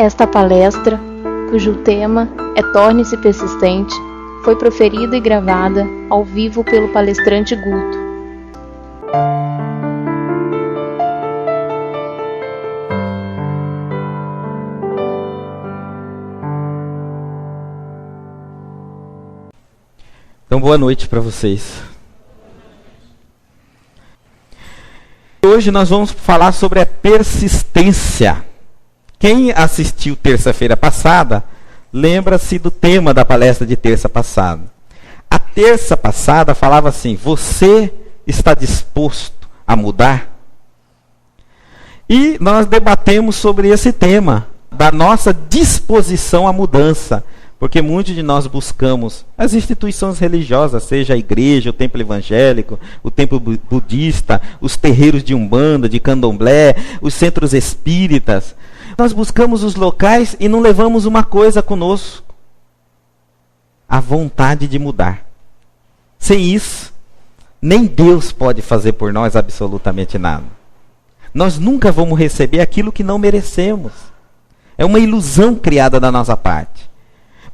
Esta palestra, cujo tema é Torne-se Persistente, foi proferida e gravada ao vivo pelo palestrante Guto. Então, boa noite para vocês. Hoje nós vamos falar sobre a persistência. Quem assistiu terça-feira passada, lembra-se do tema da palestra de terça passada. A terça passada falava assim: você está disposto a mudar? E nós debatemos sobre esse tema, da nossa disposição à mudança. Porque muitos de nós buscamos as instituições religiosas, seja a igreja, o templo evangélico, o templo budista, os terreiros de Umbanda, de Candomblé, os centros espíritas. Nós buscamos os locais e não levamos uma coisa conosco: a vontade de mudar. Sem isso, nem Deus pode fazer por nós absolutamente nada. Nós nunca vamos receber aquilo que não merecemos. É uma ilusão criada da nossa parte.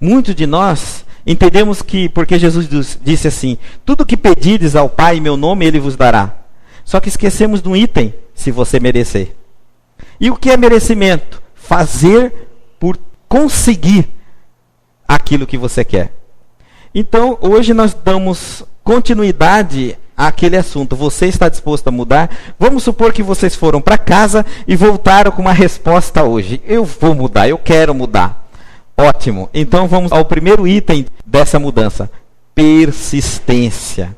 Muitos de nós entendemos que, porque Jesus disse assim: tudo que pedides ao Pai em meu nome, Ele vos dará. Só que esquecemos de um item: se você merecer. E o que é merecimento? Fazer por conseguir aquilo que você quer. Então, hoje nós damos continuidade àquele assunto. Você está disposto a mudar? Vamos supor que vocês foram para casa e voltaram com uma resposta hoje: eu vou mudar, eu quero mudar. Ótimo. Então vamos ao primeiro item dessa mudança: persistência.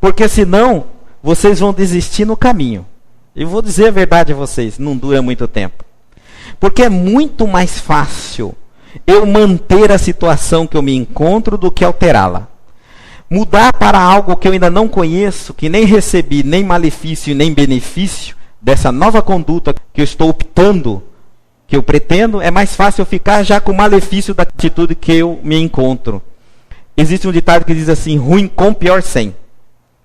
Porque senão vocês vão desistir no caminho. Eu vou dizer a verdade a vocês: não dura muito tempo. Porque é muito mais fácil eu manter a situação que eu me encontro do que alterá-la. Mudar para algo que eu ainda não conheço, que nem recebi nem malefício nem benefício dessa nova conduta que eu estou optando, que eu pretendo, é mais fácil eu ficar já com o malefício da atitude que eu me encontro. Existe um ditado que diz assim: ruim com, pior sem.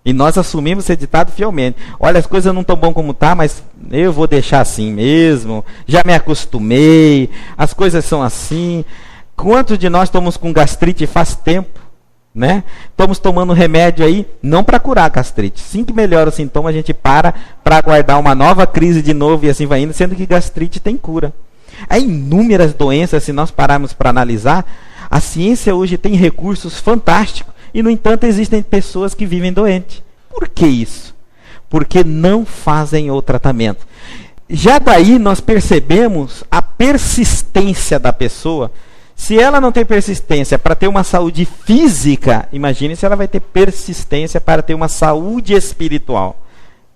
E nós assumimos esse ditado fielmente. Olha, as coisas não estão bom como tá, mas eu vou deixar assim mesmo. Já me acostumei. As coisas são assim. Quantos de nós estamos com gastrite faz tempo, né? Estamos tomando remédio aí, não para curar a gastrite. Assim que melhora o sintoma, a gente para aguardar uma nova crise de novo e assim vai indo, sendo que gastrite tem cura. Há inúmeras doenças, se nós pararmos para analisar. A ciência hoje tem recursos fantásticos. E, no entanto, existem pessoas que vivem doentes. Por que isso? Porque não fazem o tratamento. Já daí nós percebemos a persistência da pessoa. Se ela não tem persistência para ter uma saúde física, imagine se ela vai ter persistência para ter uma saúde espiritual.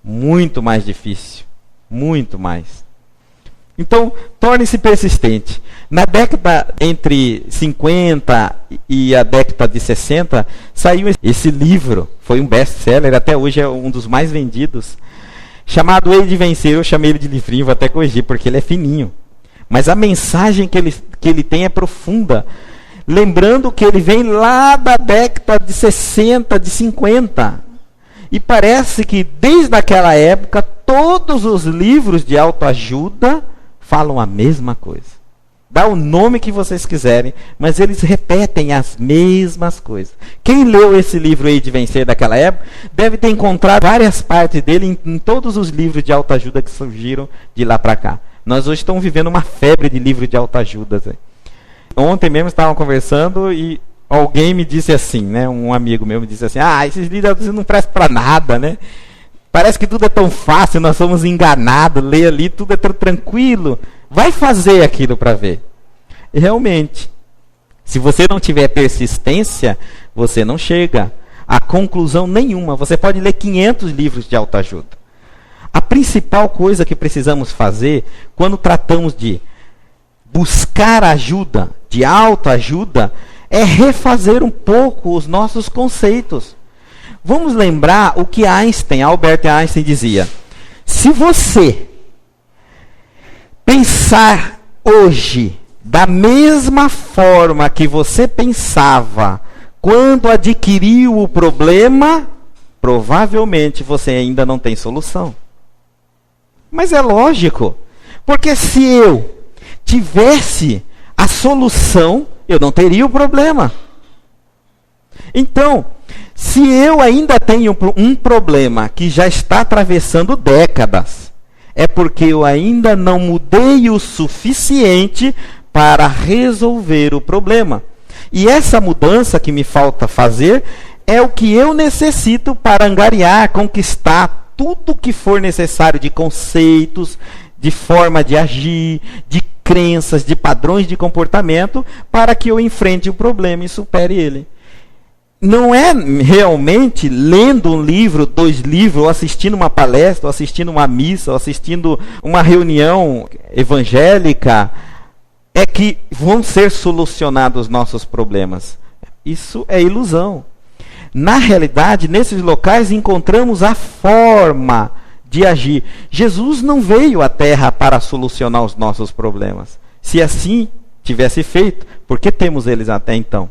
Muito mais difícil. Muito mais. Então, torne-se persistente. Na década entre 50 e a década de 60, saiu esse livro. Foi um best-seller, até hoje é um dos mais vendidos. Chamado Hei de Vencer. Eu chamei ele de livrinho, vou até corrigir, porque ele é fininho. Mas a mensagem que ele tem é profunda. Lembrando que ele vem lá da década de 60, de 50. E parece que desde aquela época, todos os livros de autoajuda falam a mesma coisa. Dá o nome que vocês quiserem, mas eles repetem as mesmas coisas. Quem leu esse livro aí de Vencer daquela época, deve ter encontrado várias partes dele em todos os livros de autoajuda que surgiram de lá para cá. Nós hoje estamos vivendo uma febre de livros de autoajuda. Ontem mesmo estavam conversando e alguém me disse assim, né? Um amigo meu me disse assim: esses livros não prestam para nada, né? Parece que tudo é tão fácil, nós somos enganados, lê ali, tudo é tão tranquilo. Vai fazer aquilo para ver. E realmente, se você não tiver persistência, você não chega a conclusão nenhuma. Você pode ler 500 livros de autoajuda. A principal coisa que precisamos fazer, quando tratamos de buscar ajuda, de autoajuda, é refazer um pouco os nossos conceitos. Vamos lembrar o que Albert Einstein dizia: se você pensar hoje da mesma forma que você pensava quando adquiriu o problema, provavelmente você ainda não tem solução. Mas é lógico, porque se eu tivesse a solução, eu não teria o problema. Então, se eu ainda tenho um problema que já está atravessando décadas, é porque eu ainda não mudei o suficiente para resolver o problema. E essa mudança que me falta fazer é o que eu necessito para angariar, conquistar tudo que for necessário de conceitos, de forma de agir, de crenças, de padrões de comportamento, para que eu enfrente o problema e supere ele. Não é realmente lendo um livro, 2 livros, ou assistindo uma palestra, ou assistindo uma missa, ou assistindo uma reunião evangélica, é que vão ser solucionados os nossos problemas. Isso é ilusão. Na realidade, nesses locais encontramos a forma de agir. Jesus não veio à Terra para solucionar os nossos problemas. Se assim tivesse feito, por que temos eles até então?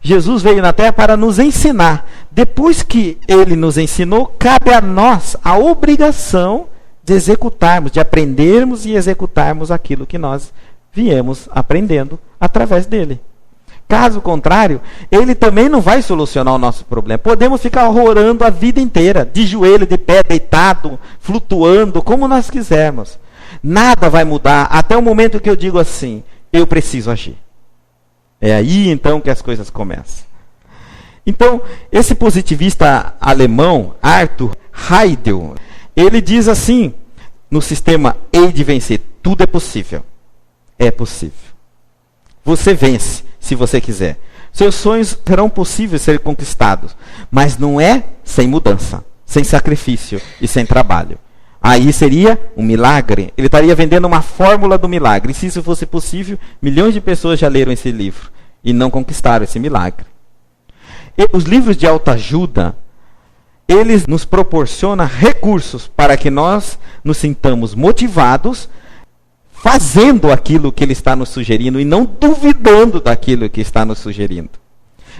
Jesus veio na Terra para nos ensinar. Depois que Ele nos ensinou, cabe a nós a obrigação de executarmos, de aprendermos e executarmos aquilo que nós viemos aprendendo através dele. Caso contrário, Ele também não vai solucionar o nosso problema. Podemos ficar orando a vida inteira, de joelho, de pé, deitado, flutuando, como nós quisermos. Nada vai mudar até o momento que eu digo assim, eu preciso agir. É aí, então, que as coisas começam. Então, esse positivista alemão, Arthur Heidel, ele diz assim, no sistema Hei de Vencer, tudo é possível. É possível. Você vence, se você quiser. Seus sonhos serão possíveis ser conquistados, mas não é sem mudança, sem sacrifício e sem trabalho. Aí seria um milagre. Ele estaria vendendo uma fórmula do milagre. E se isso fosse possível, milhões de pessoas já leram esse livro e não conquistaram esse milagre. E os livros de autoajuda, eles nos proporcionam recursos para que nós nos sintamos motivados, fazendo aquilo que ele está nos sugerindo e não duvidando daquilo que está nos sugerindo.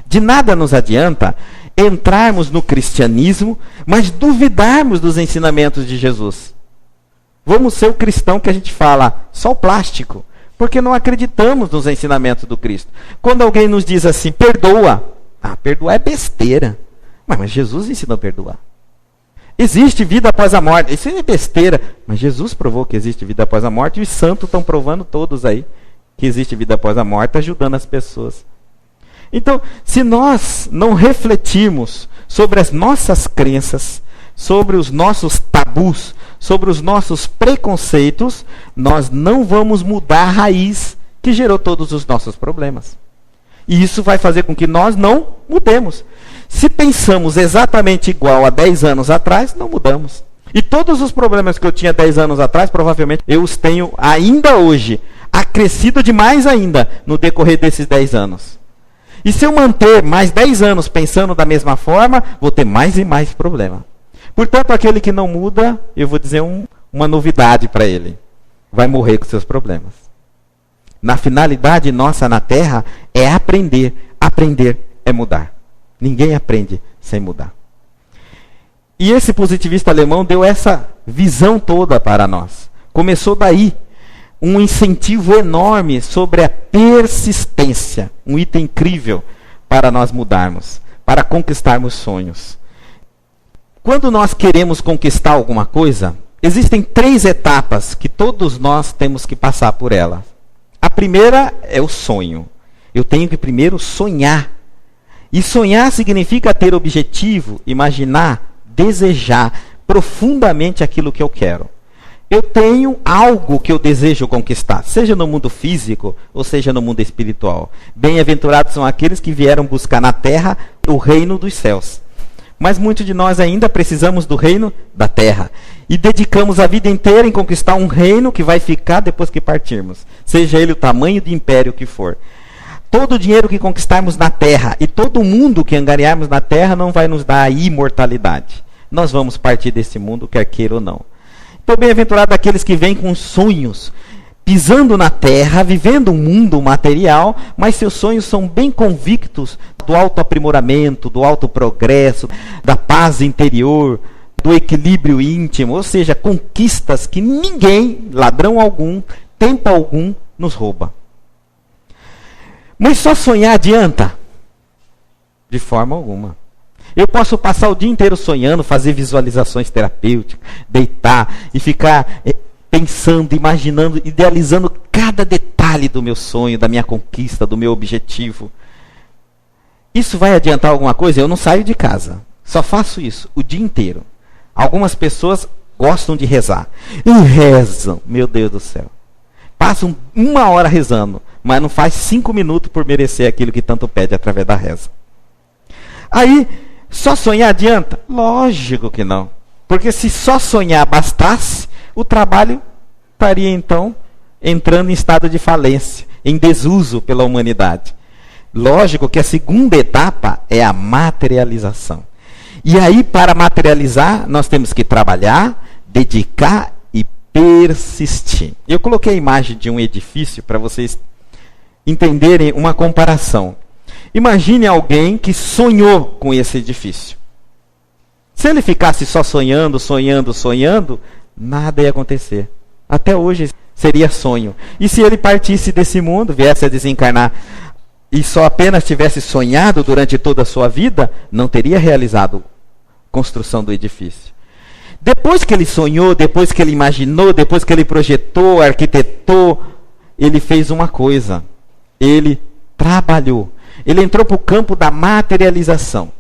De nada nos adianta entrarmos no cristianismo, mas duvidarmos dos ensinamentos de Jesus. Vamos ser o cristão que a gente fala, só o plástico, porque não acreditamos nos ensinamentos do Cristo. Quando alguém nos diz assim, perdoa. Perdoar é besteira. Mas Jesus ensinou a perdoar. Existe vida após a morte. Isso é besteira. Mas Jesus provou que existe vida após a morte e os santos estão provando todos aí que existe vida após a morte, ajudando as pessoas. Então, se nós não refletirmos sobre as nossas crenças, sobre os nossos tabus, sobre os nossos preconceitos, nós não vamos mudar a raiz que gerou todos os nossos problemas. E isso vai fazer com que nós não mudemos. Se pensamos exatamente igual a 10 anos atrás, não mudamos. E todos os problemas que eu tinha 10 anos atrás, provavelmente eu os tenho ainda hoje, acrescido demais ainda no decorrer desses 10 anos. E se eu manter mais 10 anos pensando da mesma forma, vou ter mais e mais problema. Portanto, aquele que não muda, eu vou dizer uma novidade para ele. Vai morrer com seus problemas. Na finalidade nossa na Terra é aprender. Aprender é mudar. Ninguém aprende sem mudar. E esse positivista alemão deu essa visão toda para nós. Começou daí. Um incentivo enorme sobre a persistência. Um item incrível para nós mudarmos, para conquistarmos sonhos. Quando nós queremos conquistar alguma coisa, existem 3 etapas que todos nós temos que passar por elas. A primeira é o sonho. Eu tenho que primeiro sonhar. E sonhar significa ter objetivo, imaginar, desejar profundamente aquilo que eu quero. Eu tenho algo que eu desejo conquistar, seja no mundo físico ou seja no mundo espiritual. Bem-aventurados são aqueles que vieram buscar na terra o reino dos céus. Mas muitos de nós ainda precisamos do reino da terra. E dedicamos a vida inteira em conquistar um reino que vai ficar depois que partirmos. Seja ele o tamanho de império que for. Todo o dinheiro que conquistarmos na terra e todo o mundo que angariarmos na terra não vai nos dar a imortalidade. Nós vamos partir desse mundo, quer queira ou não. Então, bem-aventurado aqueles que vêm com sonhos, pisando na terra, vivendo um mundo material, mas seus sonhos são bem convictos do autoaprimoramento, do autoprogresso, da paz interior, do equilíbrio íntimo, ou seja, conquistas que ninguém, ladrão algum, tempo algum nos rouba. Mas só sonhar adianta? De forma alguma. Eu posso passar o dia inteiro sonhando, fazer visualizações terapêuticas, deitar e ficar pensando, imaginando, idealizando cada detalhe do meu sonho, da minha conquista, do meu objetivo. Isso vai adiantar alguma coisa? Eu não saio de casa. Só faço isso o dia inteiro. Algumas pessoas gostam de rezar. E rezam, meu Deus do céu. Passam 1 hora rezando, mas não faz 5 minutos por merecer aquilo que tanto pede através da reza. Aí, só sonhar adianta? Lógico que não. Porque se só sonhar bastasse, o trabalho estaria então entrando em estado de falência, em desuso pela humanidade. Lógico que a segunda etapa é a materialização. E aí, para materializar, nós temos que trabalhar, dedicar e persistir. Eu coloquei a imagem de um edifício para vocês entenderem uma comparação. Imagine alguém que sonhou com esse edifício. Se ele ficasse só sonhando, nada ia acontecer. Até hoje seria sonho. E se ele partisse desse mundo, viesse a desencarnar e só apenas tivesse sonhado durante toda a sua vida, não teria realizado a construção do edifício. Depois que ele sonhou, depois que ele imaginou, depois que ele projetou, arquitetou, ele fez uma coisa. Ele trabalhou. Ele entrou para o campo da materialização.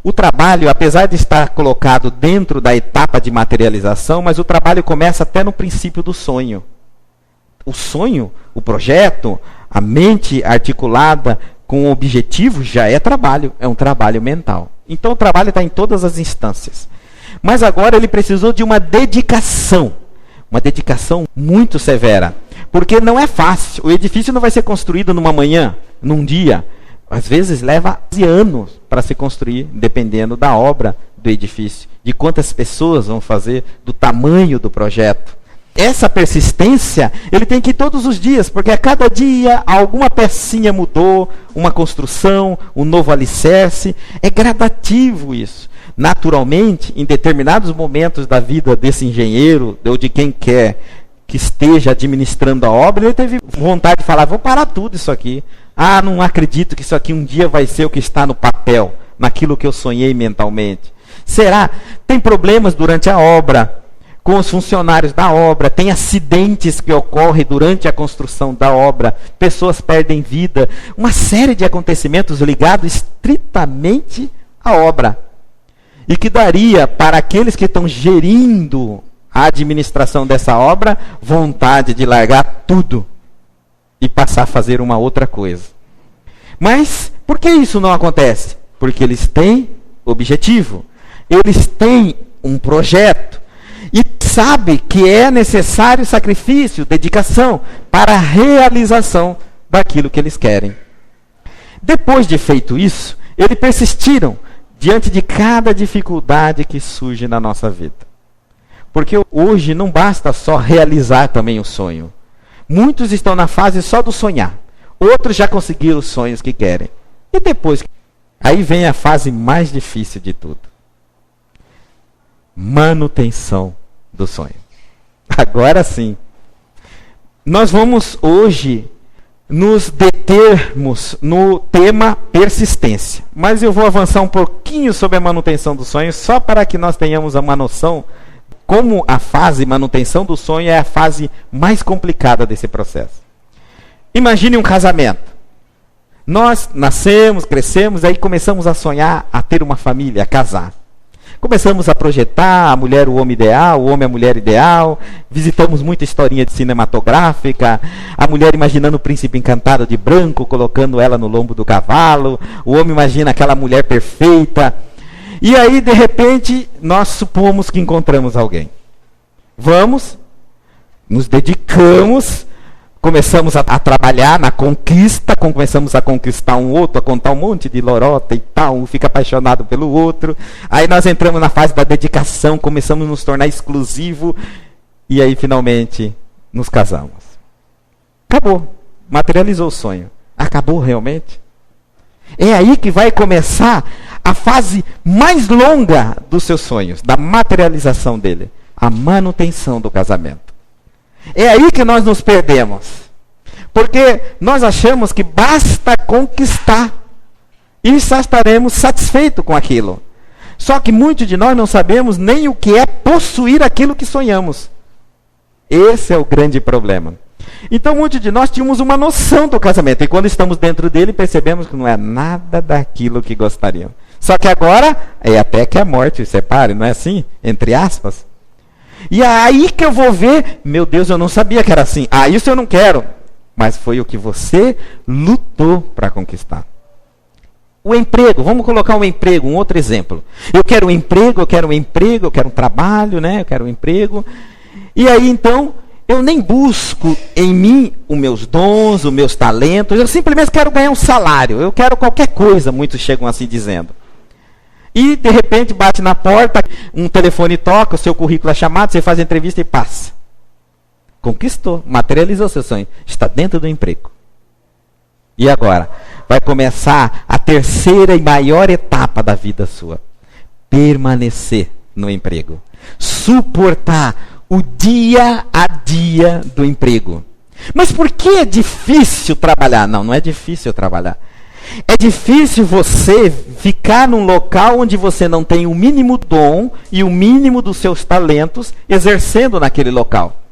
O trabalho, apesar de estar colocado dentro da etapa de materialização, mas o trabalho começa até no princípio do sonho. O sonho, o projeto, a mente articulada com o objetivo já é trabalho, é um trabalho mental. Então o trabalho está em todas as instâncias. Mas agora ele precisou de uma dedicação muito severa. Porque não é fácil, o edifício não vai ser construído numa manhã, num dia. Às vezes leva anos para se construir, dependendo da obra do edifício, de quantas pessoas vão fazer, do tamanho do projeto. Essa persistência, ele tem que ir todos os dias, porque a cada dia alguma pecinha mudou, uma construção, um novo alicerce. É gradativo isso. Naturalmente, em determinados momentos da vida desse engenheiro, ou de quem quer que esteja administrando a obra, ele teve vontade de falar, vou parar tudo isso aqui. Ah, não acredito que isso aqui um dia vai ser o que está no papel, naquilo que eu sonhei mentalmente. Será? Tem problemas durante a obra, com os funcionários da obra, tem acidentes que ocorrem durante a construção da obra, pessoas perdem vida, uma série de acontecimentos ligados estritamente à obra. E que daria para aqueles que estão gerindo a administração dessa obra vontade de largar tudo e passar a fazer uma outra coisa. Mas por que isso não acontece? Porque eles têm objetivo, eles têm um projeto e sabem que é necessário sacrifício, dedicação para a realização daquilo que eles querem. Depois de feito isso, eles persistiram diante de cada dificuldade que surge na nossa vida. Porque hoje não basta só realizar também o sonho. Muitos estão na fase só do sonhar. Outros já conseguiram os sonhos que querem. E depois? Aí vem a fase mais difícil de tudo. Manutenção do sonho. Agora sim. Nós vamos hoje nos determos no tema persistência. Mas eu vou avançar um pouquinho sobre a manutenção do sonho, só para que nós tenhamos uma noção como a fase manutenção do sonho é a fase mais complicada desse processo. Imagine um casamento. Nós nascemos, crescemos, aí começamos a sonhar, a ter uma família, a casar. Começamos a projetar a mulher, o homem ideal, o homem, a mulher ideal. Visitamos muita historinha cinematográfica. A mulher imaginando o príncipe encantado de branco, colocando ela no lombo do cavalo. O homem imagina aquela mulher perfeita. E aí, de repente, nós supomos que encontramos alguém. Vamos, nos dedicamos, começamos a trabalhar na conquista, começamos a conquistar um outro, a contar um monte de lorota e tal, um fica apaixonado pelo outro. Aí nós entramos na fase da dedicação, começamos a nos tornar exclusivo, e aí finalmente nos casamos. Acabou, materializou o sonho. Acabou realmente? É aí que vai começar a fase mais longa dos seus sonhos, da materialização dele, a manutenção do casamento. É aí que nós nos perdemos. Porque nós achamos que basta conquistar e já estaremos satisfeitos com aquilo. Só que muitos de nós não sabemos nem o que é possuir aquilo que sonhamos. Esse é o grande problema. Então muitos de nós tínhamos uma noção do casamento. E quando estamos dentro dele, percebemos que não é nada daquilo que gostaríamos. Só que agora, é até que a morte os separe, não é assim? Entre aspas. E é aí que eu vou ver, meu Deus, eu não sabia que era assim. Ah, isso eu não quero. Mas foi o que você lutou para conquistar. O emprego, vamos colocar um emprego, um outro exemplo. Eu quero um emprego, eu quero um trabalho, né? Eu quero um emprego. E aí então, eu nem busco em mim os meus dons, os meus talentos. Eu simplesmente quero ganhar um salário. Eu quero qualquer coisa, muitos chegam assim dizendo. E de repente bate na porta, um telefone toca, o seu currículo é chamado, você faz a entrevista e passa. Conquistou, materializou seu sonho. Está dentro do emprego. E agora? Vai começar a terceira e maior etapa da vida sua. Permanecer no emprego. Suportar o dia a dia do emprego. Mas por que é difícil trabalhar? Não, não é difícil trabalhar. É difícil você ficar num local onde você não tem o mínimo dom e o mínimo dos seus talentos exercendo naquele local.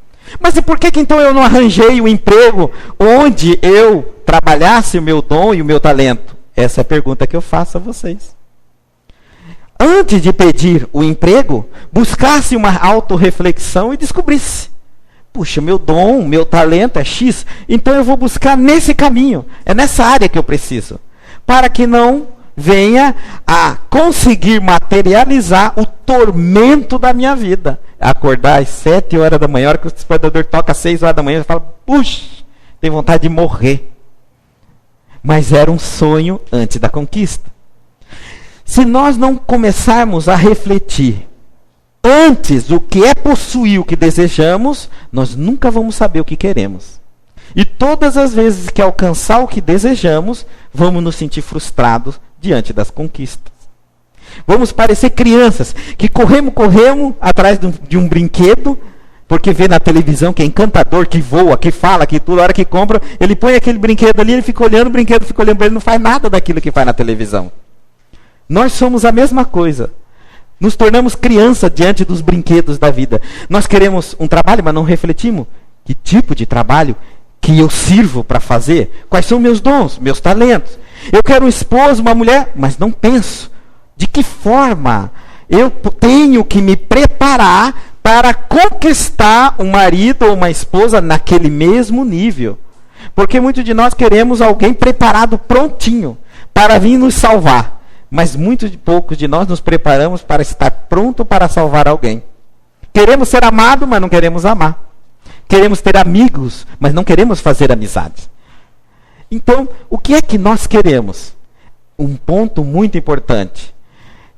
Mas e por que então eu não arranjei um emprego onde eu trabalhasse o meu dom e o meu talento? Essa é a pergunta que eu faço a vocês. Antes de pedir o emprego, buscasse uma autorreflexão e descobrisse. Puxa, meu dom, meu talento é X, então eu vou buscar nesse caminho. É nessa área que eu preciso. Para que não venha a conseguir materializar o tormento da minha vida. Acordar às 7 horas da manhã, a hora que o despertador toca às 6 horas da manhã, eu falo, puxa, tem vontade de morrer. Mas era um sonho antes da conquista. Se nós não começarmos a refletir antes o que é possuir o que desejamos, nós nunca vamos saber o que queremos. E todas as vezes que alcançar o que desejamos, vamos nos sentir frustrados diante das conquistas. Vamos parecer crianças que corremos atrás de um brinquedo, porque vê na televisão que é encantador, que voa, que fala, que toda hora que compra, ele põe aquele brinquedo ali, ele fica olhando o brinquedo, fica olhando para ele, não faz nada daquilo que faz na televisão. Nós somos a mesma coisa. Nos tornamos criança diante dos brinquedos da vida. Nós queremos um trabalho, mas não refletimos. Que tipo de trabalho que eu sirvo para fazer? Quais são meus dons, meus talentos? Eu quero um esposo, uma mulher, mas não penso. De que forma eu tenho que me preparar para conquistar um marido ou uma esposa naquele mesmo nível? Porque muitos de nós queremos alguém preparado, prontinho, para vir nos salvar. Mas muito poucos de nós nos preparamos para estar pronto para salvar alguém. Queremos ser amados, mas não queremos amar. Queremos ter amigos, mas não queremos fazer amizades. Então, o que é que nós queremos? Um ponto muito importante.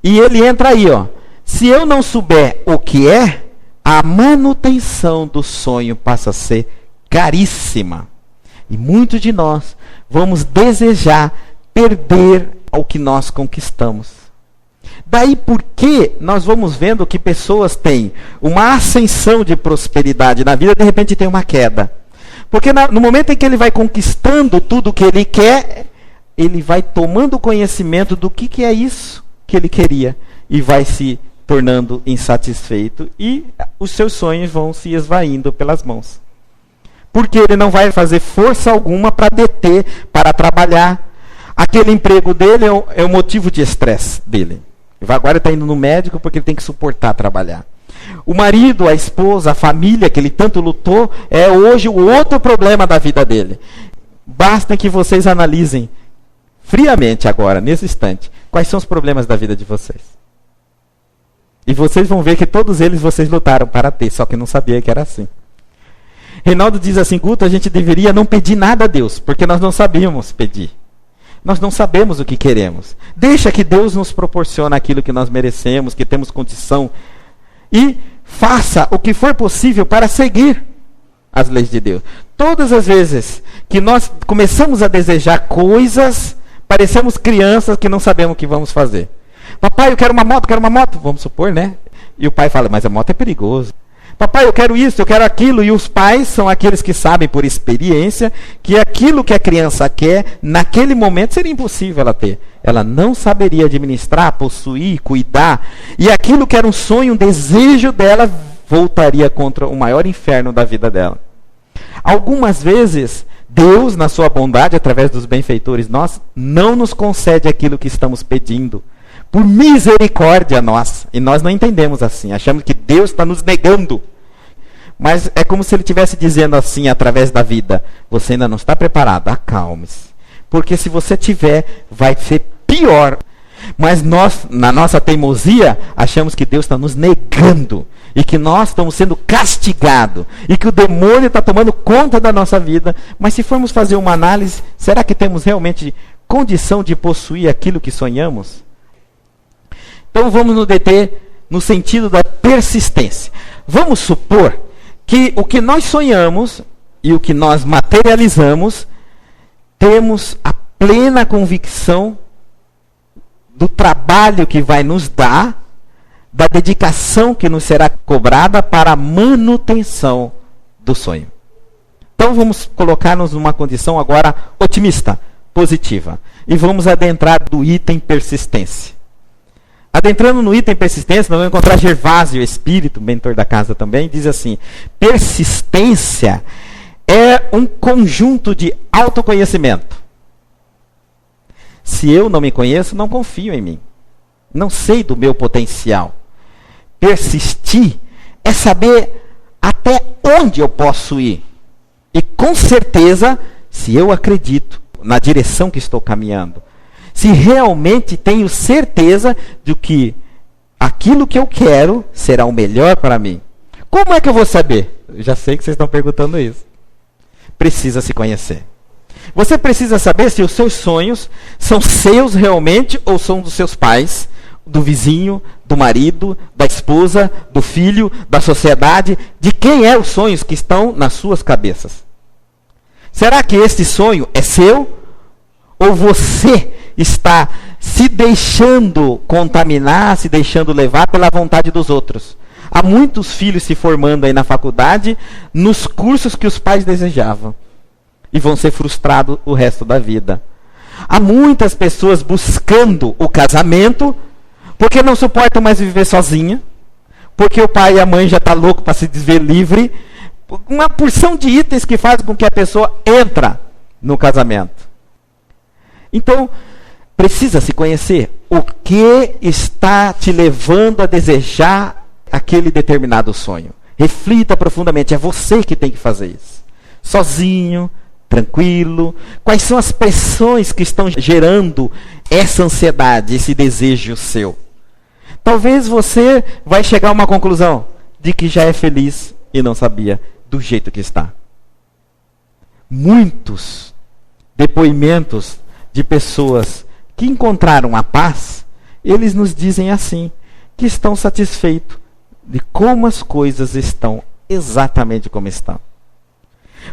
E ele entra aí, ó. Se eu não souber o que é, a manutenção do sonho passa a ser caríssima. E muitos de nós vamos desejar perder o que nós conquistamos. Daí porque nós vamos vendo que pessoas têm uma ascensão de prosperidade na vida, de repente tem uma queda. Porque no momento em que ele vai conquistando tudo o que ele quer, ele vai tomando conhecimento do que é isso que ele queria e vai se tornando insatisfeito e os seus sonhos vão se esvaindo pelas mãos. Porque ele não vai fazer força alguma para deter, para trabalhar. Aquele emprego dele é o motivo de estresse dele. Agora ele está indo no médico porque ele tem que suportar trabalhar. O marido, a esposa, a família que ele tanto lutou, é hoje o outro problema da vida dele. Basta que vocês analisem friamente agora, nesse instante, quais são os problemas da vida de vocês. E vocês vão ver que todos eles vocês lutaram para ter, só que não sabia que era assim. Reinaldo diz assim, Guto, a gente deveria não pedir nada a Deus, porque nós não sabíamos pedir. Nós não sabemos o que queremos. Deixa que Deus nos proporcione aquilo que nós merecemos, que temos condição. E faça o que for possível para seguir as leis de Deus. Todas as vezes que nós começamos a desejar coisas, parecemos crianças que não sabemos o que vamos fazer. Papai, eu quero uma moto, vamos supor, né? E o pai fala, mas a moto é perigoso. Papai, eu quero isso, eu quero aquilo. E os pais são aqueles que sabem por experiência que aquilo que a criança quer, naquele momento seria impossível ela ter. Ela não saberia administrar, possuir, cuidar. E aquilo que era um sonho, um desejo dela, voltaria contra o maior inferno da vida dela. Algumas vezes, Deus, na sua bondade, através dos benfeitores nossos, não nos concede aquilo que estamos pedindo. Por misericórdia nossa. E nós não entendemos assim. Achamos que Deus está nos negando. Mas é como se Ele estivesse dizendo assim, através da vida: você ainda não está preparado, acalme-se. Porque se você tiver, vai ser pior. Mas nós, na nossa teimosia, achamos que Deus está nos negando. E que nós estamos sendo castigados. E que o demônio está tomando conta da nossa vida. Mas se formos fazer uma análise, será que temos realmente condição de possuir aquilo que sonhamos? Então vamos nos deter no sentido da persistência. Vamos supor que o que nós sonhamos e o que nós materializamos, temos a plena convicção do trabalho que vai nos dar, da dedicação que nos será cobrada para a manutenção do sonho. Então vamos colocar-nos numa condição agora otimista, positiva. E vamos adentrar do item persistência. Adentrando no item persistência, nós vamos encontrar Gervásio, espírito, mentor da casa também, diz assim: persistência é um conjunto de autoconhecimento. Se eu não me conheço, não confio em mim. Não sei do meu potencial. Persistir é saber até onde eu posso ir. E com certeza, se eu acredito na direção que estou caminhando, se realmente tenho certeza de que aquilo que eu quero será o melhor para mim. Como é que eu vou saber? Eu já sei que vocês estão perguntando isso. Precisa se conhecer. Você precisa saber se os seus sonhos são seus realmente ou são dos seus pais, do vizinho, do marido, da esposa, do filho, da sociedade. De quem é os sonhos que estão nas suas cabeças? Será que este sonho é seu? Ou você está se deixando contaminar, se deixando levar pela vontade dos outros? Há muitos filhos se formando aí na faculdade, nos cursos que os pais desejavam. E vão ser frustrados o resto da vida. Há muitas pessoas buscando o casamento, porque não suportam mais viver sozinha, porque o pai e a mãe já estão loucos para se desver livre. Uma porção de itens que fazem com que a pessoa entra no casamento. Então, precisa se conhecer o que está te levando a desejar aquele determinado sonho. Reflita profundamente, é você que tem que fazer isso. Sozinho, tranquilo. Quais são as pressões que estão gerando essa ansiedade, esse desejo seu? Talvez você vai chegar a uma conclusão de que já é feliz e não sabia do jeito que está. Muitos depoimentos de pessoas que encontraram a paz, eles nos dizem assim, que estão satisfeitos de como as coisas estão exatamente como estão.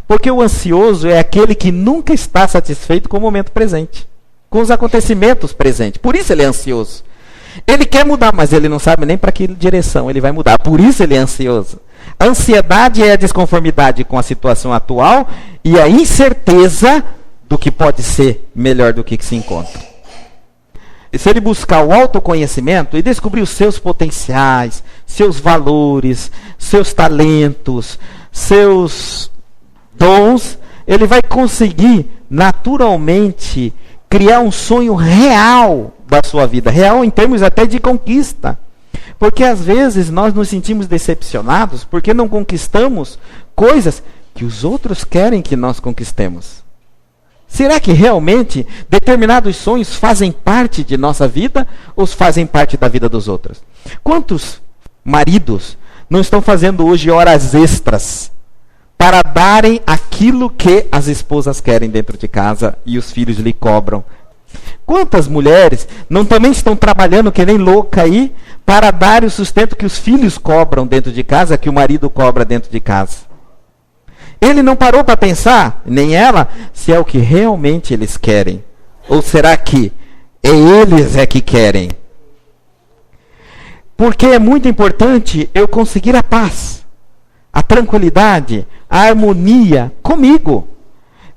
Porque o ansioso é aquele que nunca está satisfeito com o momento presente, com os acontecimentos presentes. Por isso ele é ansioso. Ele quer mudar, mas ele não sabe nem para que direção ele vai mudar. Por isso ele é ansioso. A ansiedade é a desconformidade com a situação atual e a incerteza do que pode ser melhor do que se encontra. E se ele buscar o autoconhecimento e descobrir os seus potenciais, seus valores, seus talentos, seus dons, ele vai conseguir naturalmente criar um sonho real da sua vida, real em termos até de conquista. Porque às vezes nós nos sentimos decepcionados porque não conquistamos coisas que os outros querem que nós conquistemos. Será que realmente determinados sonhos fazem parte de nossa vida ou fazem parte da vida dos outros? Quantos maridos não estão fazendo hoje horas extras para darem aquilo que as esposas querem dentro de casa e os filhos lhe cobram? Quantas mulheres não também estão trabalhando que nem louca aí para dar o sustento que os filhos cobram dentro de casa, que o marido cobra dentro de casa? Ele não parou para pensar, nem ela, se é o que realmente eles querem. Ou será que eles que querem? Porque é muito importante eu conseguir a paz. a tranquilidade, a harmonia comigo.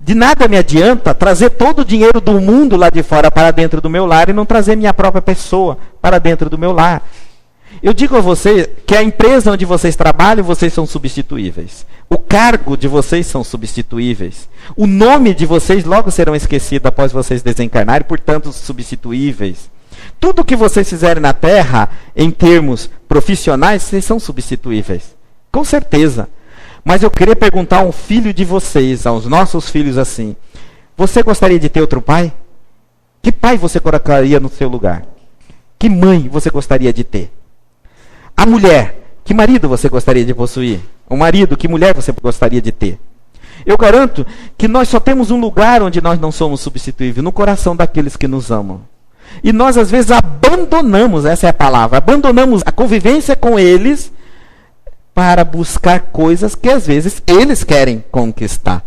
De nada me adianta trazer todo o dinheiro do mundo lá de fora para dentro do meu lar e não trazer minha própria pessoa para dentro do meu lar. Eu digo a você que a empresa onde vocês trabalham, vocês são substituíveis. O cargo de vocês são substituíveis. O nome de vocês logo serão esquecidos após vocês desencarnarem, portanto, substituíveis. Tudo que vocês fizerem na Terra, em termos profissionais, vocês são substituíveis. Com certeza. Mas eu queria perguntar a um filho de vocês, aos nossos filhos assim: você gostaria de ter outro pai? Que pai você colocaria no seu lugar? Que mãe você gostaria de ter? A mulher, que marido você gostaria de possuir? O marido, que mulher você gostaria de ter? Eu garanto que nós só temos um lugar onde nós não somos substituíveis, no coração daqueles que nos amam. E nós às vezes abandonamos, essa é a palavra, abandonamos a convivência com eles para buscar coisas que às vezes eles querem conquistar.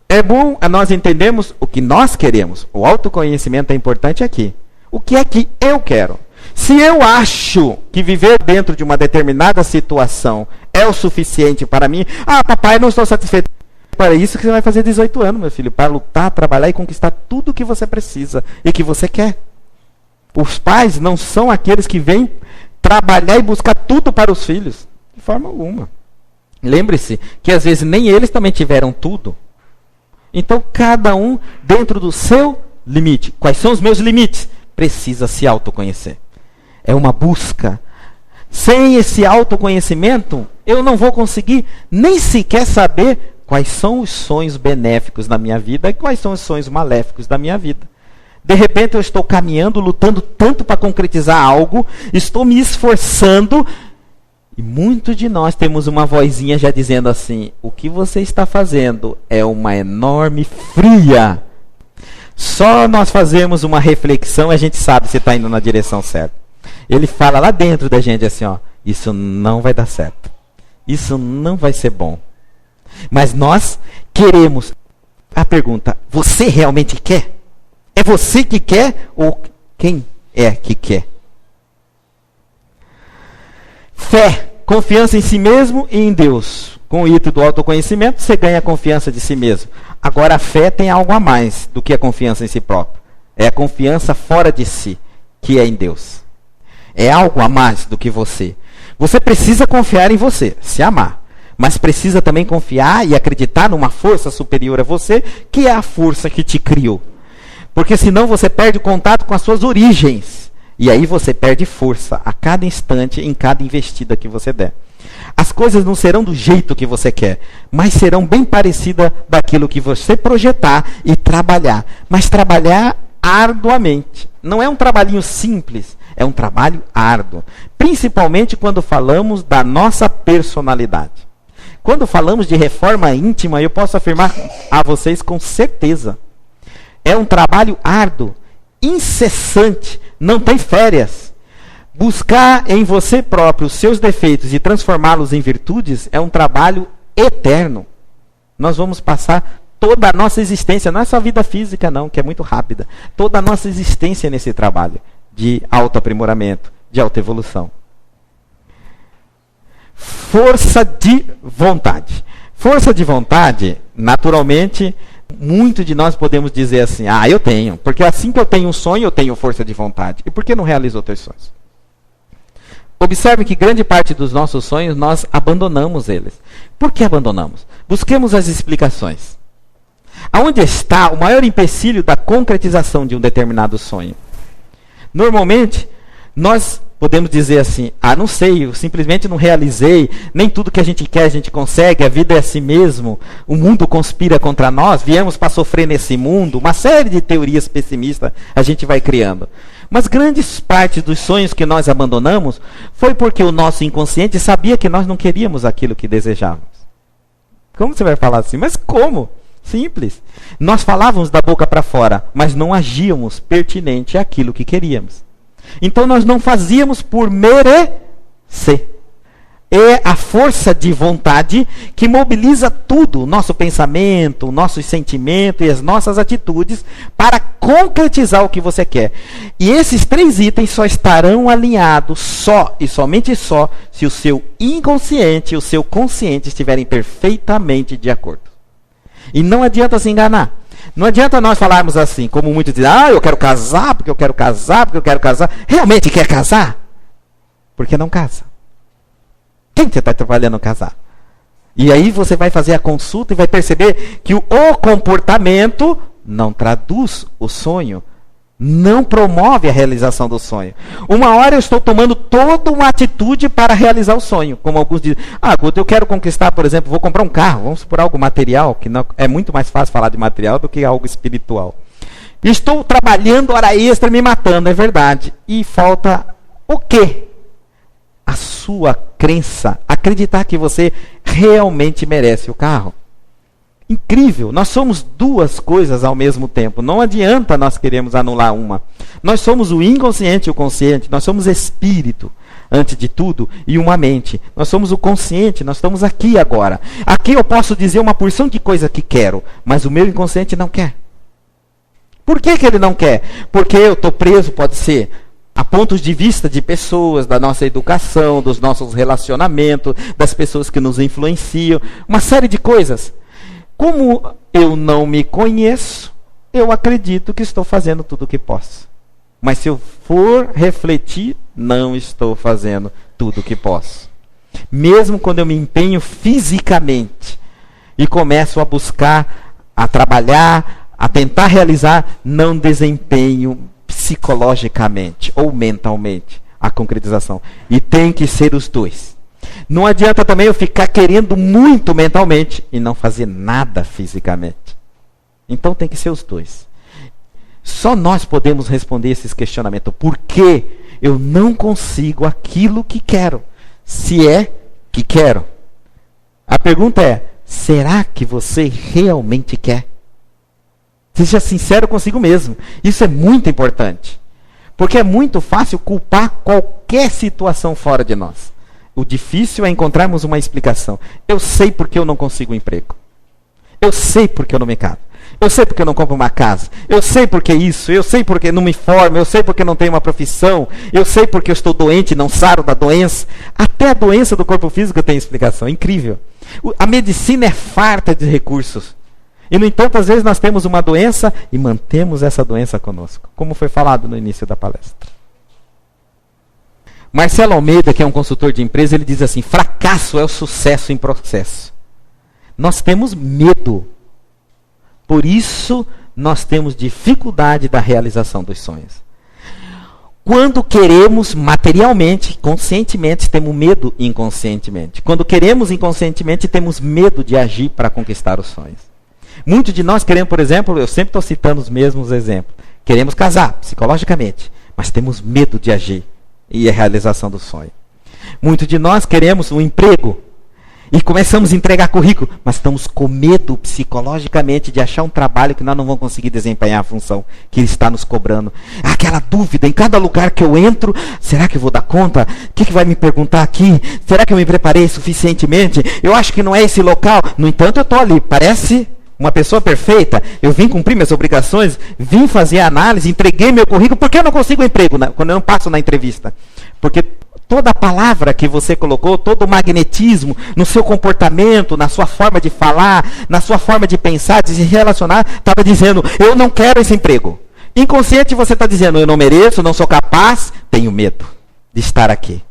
É bom nós entendermos o que nós queremos. O autoconhecimento é importante aqui. O que é que eu quero? Se eu acho que viver dentro de uma determinada situação é o suficiente para mim, papai, não estou satisfeito. Para isso que você vai fazer 18 anos, meu filho, para lutar, trabalhar e conquistar tudo o que você precisa e que você quer. Os pais não são aqueles que vêm trabalhar e buscar tudo para os filhos. De forma alguma. Lembre-se que às vezes nem eles também tiveram tudo. Então, cada um dentro do seu limite. Quais são os meus limites? Precisa se autoconhecer. É uma busca. Sem esse autoconhecimento, eu não vou conseguir nem sequer saber quais são os sonhos benéficos da minha vida e quais são os sonhos maléficos da minha vida. De repente eu estou caminhando, lutando tanto para concretizar algo, estou me esforçando, e muitos de nós temos uma vozinha já dizendo assim: o que você está fazendo é uma enorme fria. Só nós fazemos uma reflexão e a gente sabe se está indo na direção certa. Ele fala lá dentro da gente assim, isso não vai dar certo. Isso não vai ser bom. Mas nós queremos. A pergunta: você realmente quer? É você que quer ou quem é que quer? Fé, confiança em si mesmo e em Deus. Com o item do autoconhecimento, você ganha a confiança de si mesmo. Agora, a fé tem algo a mais do que a confiança em si próprio. É a confiança fora de si, que é em Deus. É algo a mais do que você. Você precisa confiar em você, se amar. Mas precisa também confiar e acreditar numa força superior a você, que é a força que te criou. Porque senão você perde contato com as suas origens. E aí você perde força a cada instante, em cada investida que você der. As coisas não serão do jeito que você quer, mas serão bem parecidas daquilo que você projetar e trabalhar. Mas trabalhar arduamente. Não é um trabalhinho simples, é um trabalho árduo. Principalmente quando falamos da nossa personalidade. Quando falamos de reforma íntima, eu posso afirmar a vocês com certeza. É um trabalho árduo, incessante, não tem férias. Buscar em você próprio os seus defeitos e transformá-los em virtudes é um trabalho eterno. Nós vamos passar toda a nossa existência, não é só a vida física não, que é muito rápida. Toda a nossa existência nesse trabalho de autoaprimoramento, de autoevolução. Força de vontade. Força de vontade, naturalmente, muito de nós podemos dizer assim: eu tenho. Porque assim que eu tenho um sonho, eu tenho força de vontade. E por que não realizo outros sonhos? Observe que grande parte dos nossos sonhos, nós abandonamos eles. Por que abandonamos? Busquemos as explicações. Aonde está o maior empecilho da concretização de um determinado sonho? Normalmente, nós podemos dizer assim: não sei, eu simplesmente não realizei, nem tudo que a gente quer a gente consegue, a vida é assim mesmo, o mundo conspira contra nós, viemos para sofrer nesse mundo, uma série de teorias pessimistas a gente vai criando. Mas grandes partes dos sonhos que nós abandonamos foi porque o nosso inconsciente sabia que nós não queríamos aquilo que desejávamos. Como você vai falar assim? Mas como? Simples. Nós falávamos da boca para fora, mas não agíamos pertinente àquilo que queríamos. Então nós não fazíamos por merecer. é a força de vontade que mobiliza tudo, o nosso pensamento, o nosso sentimento e as nossas atitudes para concretizar o que você quer. E esses 3 itens só estarão alinhados só e somente só se o seu inconsciente e o seu consciente estiverem perfeitamente de acordo. E não adianta se enganar. Não adianta nós falarmos assim, como muitos dizem, eu quero casar, porque eu quero casar, porque eu quero casar. Realmente quer casar? Porque não casa. Quem você está trabalhando casar? E aí você vai fazer a consulta e vai perceber que o comportamento não traduz o sonho, não promove a realização do sonho. Uma hora eu estou tomando toda uma atitude para realizar o sonho. Como alguns dizem, Guto, eu quero conquistar, por exemplo, vou comprar um carro, vamos supor algo material, que não, é muito mais fácil falar de material do que algo espiritual. Estou trabalhando hora extra me matando, é verdade. E falta o quê? A sua crença, acreditar que você realmente merece o carro. Incrível, nós somos 2 coisas ao mesmo tempo. Não adianta nós queremos anular uma. Nós somos o inconsciente e o consciente. Nós somos espírito, antes de tudo, e uma mente. Nós somos o consciente, nós estamos aqui agora. Aqui eu posso dizer uma porção de coisa que quero, mas o meu inconsciente não quer. Por que ele não quer? Porque eu estou preso, pode ser, a pontos de vista de pessoas, da nossa educação, dos nossos relacionamentos, das pessoas que nos influenciam, uma série de coisas. Como eu não me conheço, eu acredito que estou fazendo tudo o que posso. Mas se eu for refletir, não estou fazendo tudo o que posso. Mesmo quando eu me empenho fisicamente e começo a buscar, a trabalhar, a tentar realizar, não desempenho psicologicamente ou mentalmente a concretização. E tem que ser os 2. Não adianta também eu ficar querendo muito mentalmente e não fazer nada fisicamente. Então tem que ser os 2. Só nós podemos responder esses questionamentos. Por que eu não consigo aquilo que quero? Se é que quero. A pergunta é, será que você realmente quer? Seja sincero consigo mesmo. Isso é muito importante. Porque é muito fácil culpar qualquer situação fora de nós. O difícil é encontrarmos uma explicação. Eu sei porque eu não consigo um emprego. Eu sei porque eu não me caso. Eu sei porque eu não compro uma casa. Eu sei porque isso. Eu sei porque não me formo. Eu sei porque não tenho uma profissão. Eu sei porque eu estou doente e não saro da doença. Até a doença do corpo físico tem explicação. Incrível. A medicina é farta de recursos. E, no entanto, às vezes nós temos uma doença e mantemos essa doença conosco. Como foi falado no início da palestra. Marcelo Almeida, que é um consultor de empresa, ele diz assim, fracasso é o sucesso em processo. Nós temos medo. Por isso, nós temos dificuldade da realização dos sonhos. Quando queremos materialmente, conscientemente, temos medo inconscientemente. Quando queremos inconscientemente, temos medo de agir para conquistar os sonhos. Muitos de nós queremos, por exemplo, eu sempre estou citando os mesmos exemplos. Queremos casar, psicologicamente, mas temos medo de agir. E a realização do sonho. Muitos de nós queremos um emprego e começamos a entregar currículo, mas estamos com medo psicologicamente de achar um trabalho que nós não vamos conseguir desempenhar a função que ele está nos cobrando. Aquela dúvida, em cada lugar que eu entro, será que eu vou dar conta? O que vai me perguntar aqui? Será que eu me preparei suficientemente? Eu acho que não é esse local. No entanto, eu estou ali, parece uma pessoa perfeita, eu vim cumprir minhas obrigações, vim fazer a análise, entreguei meu currículo, por que eu não consigo um emprego quando eu não passo na entrevista? Porque toda a palavra que você colocou, todo o magnetismo no seu comportamento, na sua forma de falar, na sua forma de pensar, de se relacionar, estava dizendo, eu não quero esse emprego. Inconsciente você está dizendo, eu não mereço, não sou capaz, tenho medo de estar aqui.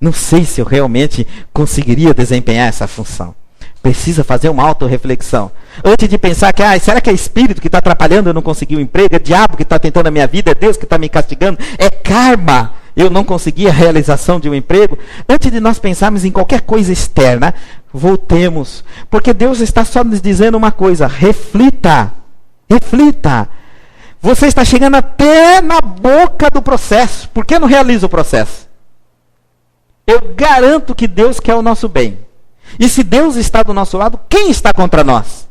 Não sei se eu realmente conseguiria desempenhar essa função. Precisa fazer uma autorreflexão. Antes de pensar que, será que é espírito que está atrapalhando eu não conseguir um emprego? É diabo que está tentando a minha vida? É Deus que está me castigando? É karma eu não conseguir a realização de um emprego? Antes de nós pensarmos em qualquer coisa externa, voltemos. Porque Deus está só nos dizendo uma coisa. Reflita. Reflita. Você está chegando até na boca do processo. Por que não realiza o processo? Eu garanto que Deus quer o nosso bem. E se Deus está do nosso lado, quem está contra nós?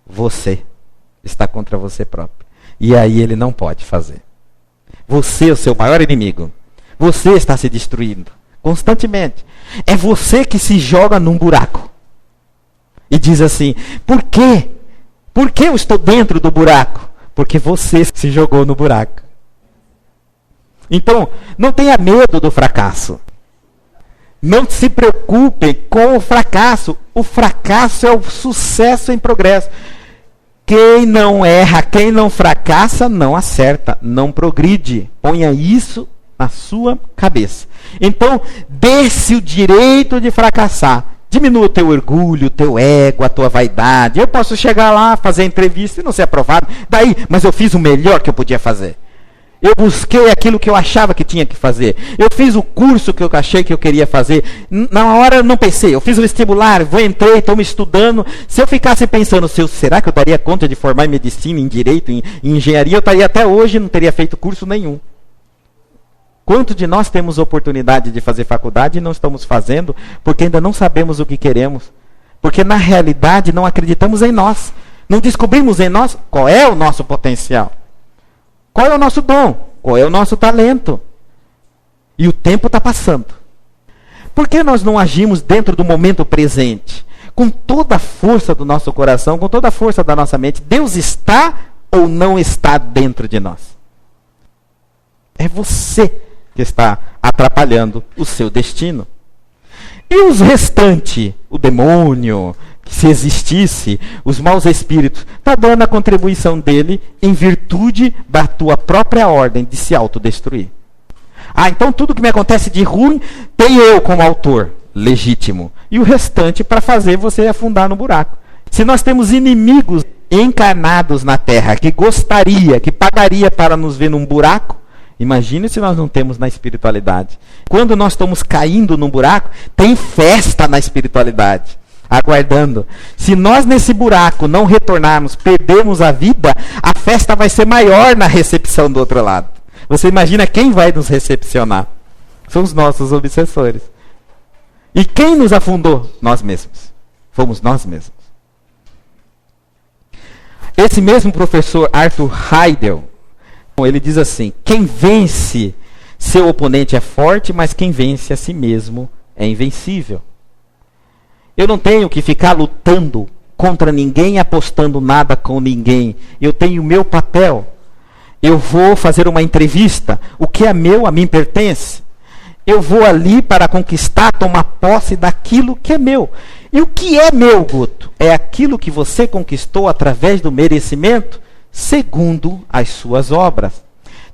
Você está contra você próprio. E aí ele não pode fazer. Você é o seu maior inimigo. Você está se destruindo constantemente. É você que se joga num buraco. E diz assim, por quê? Por que eu estou dentro do buraco? Porque você se jogou no buraco. Então, não tenha medo do fracasso. Não se preocupe com o fracasso. O fracasso é o sucesso em progresso. Quem não erra, quem não fracassa, não acerta, não progride. Ponha isso na sua cabeça. Então, dê-se o direito de fracassar. Diminua o teu orgulho, o teu ego, a tua vaidade. Eu posso chegar lá, fazer entrevista e não ser aprovado. Daí, mas eu fiz o melhor que eu podia fazer. Eu busquei aquilo que eu achava que tinha que fazer. Eu fiz o curso que eu achei que eu queria fazer. Na hora eu não pensei. Eu fiz o vestibular, entrei, estou me estudando. Se eu ficasse pensando, será que eu daria conta de formar em medicina, em direito, em engenharia? Eu estaria até hoje, não teria feito curso nenhum. Quanto de nós temos oportunidade de fazer faculdade e não estamos fazendo porque ainda não sabemos o que queremos? Porque na realidade não acreditamos em nós. Não descobrimos em nós qual é o nosso potencial. Qual é o nosso dom? Qual é o nosso talento? E o tempo está passando. Por que nós não agimos dentro do momento presente? Com toda a força do nosso coração, com toda a força da nossa mente. Deus está ou não está dentro de nós? É você que está atrapalhando o seu destino. E os restantes, o demônio, que se existisse, os maus espíritos, está dando a contribuição dele em virtude da tua própria ordem de se autodestruir. Então tudo que me acontece de ruim, tem eu como autor legítimo. E o restante para fazer você afundar no buraco. Se nós temos inimigos encarnados na Terra que gostaria, que pagaria para nos ver num buraco, imagine se nós não temos na espiritualidade. Quando nós estamos caindo num buraco, tem festa na espiritualidade, aguardando. Se nós nesse buraco não retornarmos, perdermos a vida, a festa vai ser maior na recepção do outro lado. Você imagina quem vai nos recepcionar? São os nossos obsessores. E quem nos afundou? Nós mesmos. Fomos nós mesmos. Esse mesmo professor Arthur Heidel, ele diz assim: quem vence seu oponente é forte, mas quem vence a si mesmo é invencível. Eu não tenho que ficar lutando contra ninguém, apostando nada com ninguém. Eu tenho o meu papel. Eu vou fazer uma entrevista. O que é meu, a mim pertence. Eu vou ali para conquistar, tomar posse daquilo que é meu. E o que é meu, Guto? É aquilo que você conquistou através do merecimento, segundo as suas obras.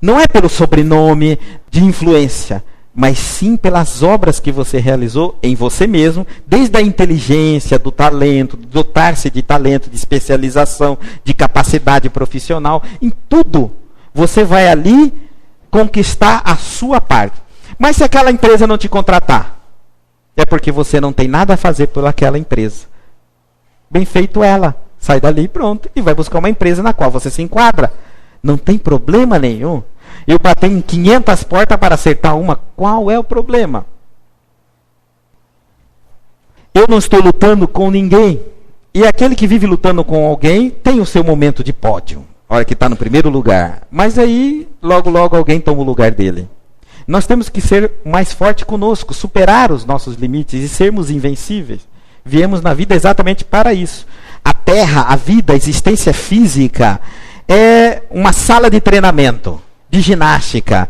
Não é pelo sobrenome de influência, mas sim pelas obras que você realizou em você mesmo, desde a inteligência, do talento, dotar-se de talento, de especialização, de capacidade profissional. Em tudo, você vai ali conquistar a sua parte. Mas se aquela empresa não te contratar, é porque você não tem nada a fazer por aquela empresa. Bem feito ela. Sai dali e pronto. E vai buscar uma empresa na qual você se enquadra. Não tem problema nenhum. Eu bati em 500 portas para acertar uma. Qual é o problema? Eu não estou lutando com ninguém. E aquele que vive lutando com alguém tem o seu momento de pódio. A hora que está no primeiro lugar. Mas aí, logo, logo alguém toma o lugar dele. Nós temos que ser mais forte conosco, superar os nossos limites e sermos invencíveis. Viemos na vida exatamente para isso. A Terra, a vida, a existência física é uma sala de treinamento, de ginástica,